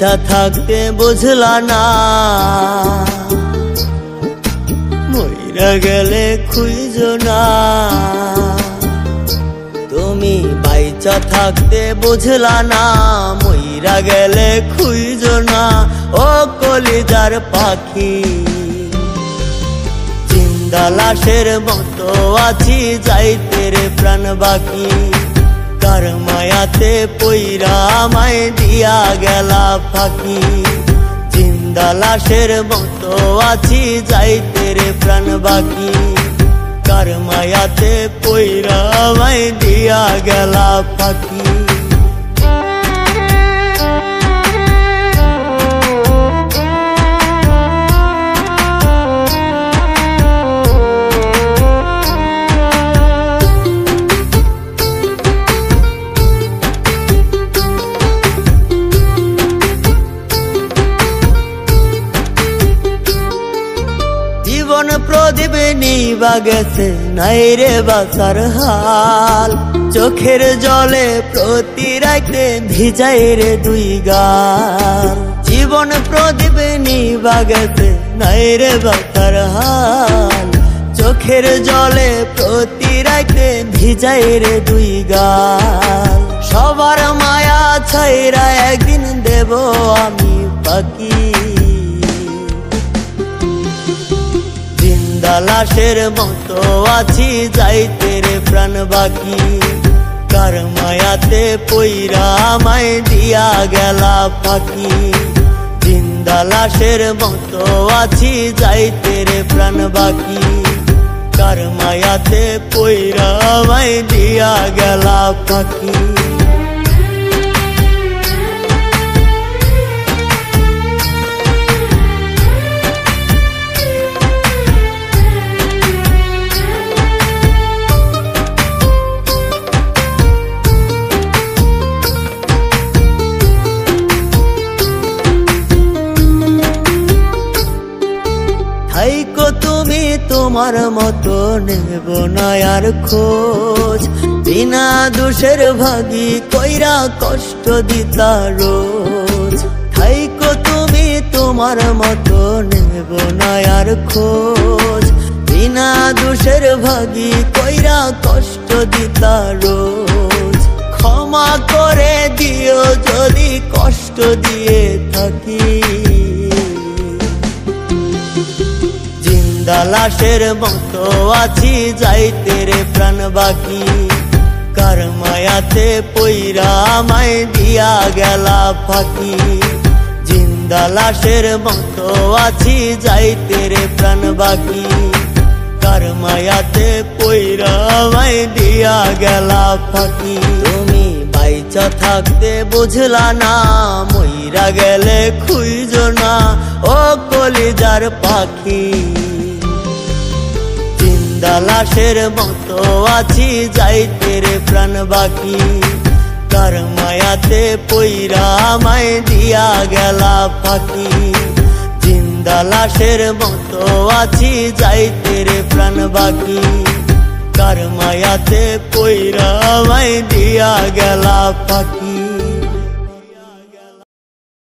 বাইচা থাকতে বুঝলা না, মইরা গেলে খুঁজো না। তুমি বাইচা থাকতে বুঝলা না, মইরা গেলে খুঁজো না। ও কলিজার পাখি, জিন্দা লাশের মতো আছি, যাইতে রে প্রাণ বাকি। কার মায়াতে পইরা আমায় দিয়া গেলা ফাঁকি। জিন্দা লাশের মতো আছি, যাইতে রে প্রাণ বাকি। কার মায়াতে পইরা আমায় দিয়া গেলা ফাঁকি। জীবন প্রদীপ নিবা গেছে, নাই রে বাঁচার হাল। চোখের জলে প্রতি রাইতে ভিজাই রে দুই গাল। জীবন প্রদীপ নিবা গেছে, নাই রে বাঁচার হাল। চোখের জলে প্রতি রাইতে ভিজাই রে দুই গাল। সবার মায়া ছাইরা একদিন দেব আমি বাকি। জিন্দা লাশের মতো আছি, যাইতে রে প্রাণ বাকি। কার মায়াতে পইরা আমায় দিয়া গেলা ফাঁকি। জিন্দা লাশের মতো আছি, যাইতে রে প্রাণ বাকি। কার মায়াতে পইরা আমায় দিয়া গেলা ফাঁকি। থাইকো তুমি তোমার মতো, নেব না আর খোঁজ। বিনা দোষের ভাগী কইরা কষ্ট দিতা রোজ। থাইকো তুমি তোমার মতো, নেব না আর খোঁজ। বিনা দোষের ভাগী কইরা কষ্ট দিতা রোজ। ক্ষমা করে দিও যদি কষ্ট দিয়ে থাকি। জিন্দা লাশের মতো আছি, যাইতে রে প্রাণ বাকি। কার মায়াতে পইরা আমায় দিয়া গেলা ফাঁকি। জিন্দা লাশের মতো আছি, যাইতে রে প্রাণ বাকি। কার মায়াতে পইরা আমায় দিয়া গেলা ফাঁকি। তুমি বাইচা থাকতে বুঝলা না, মইরা গেলে খুঁজো না। ও কলিজার পাখি, জিন্দা লাশের মতো আছি, যাইতে রে প্রাণ বাকি। কার মায়াতে পইরা আমায় দিয়া গেলা ফাঁকি। জিন্দা লাশের মতো আছি, যাইতে রে প্রাণ বাকি। কার মায়াতে পইরা আমায় দিয়া গেলা ফাঁকি।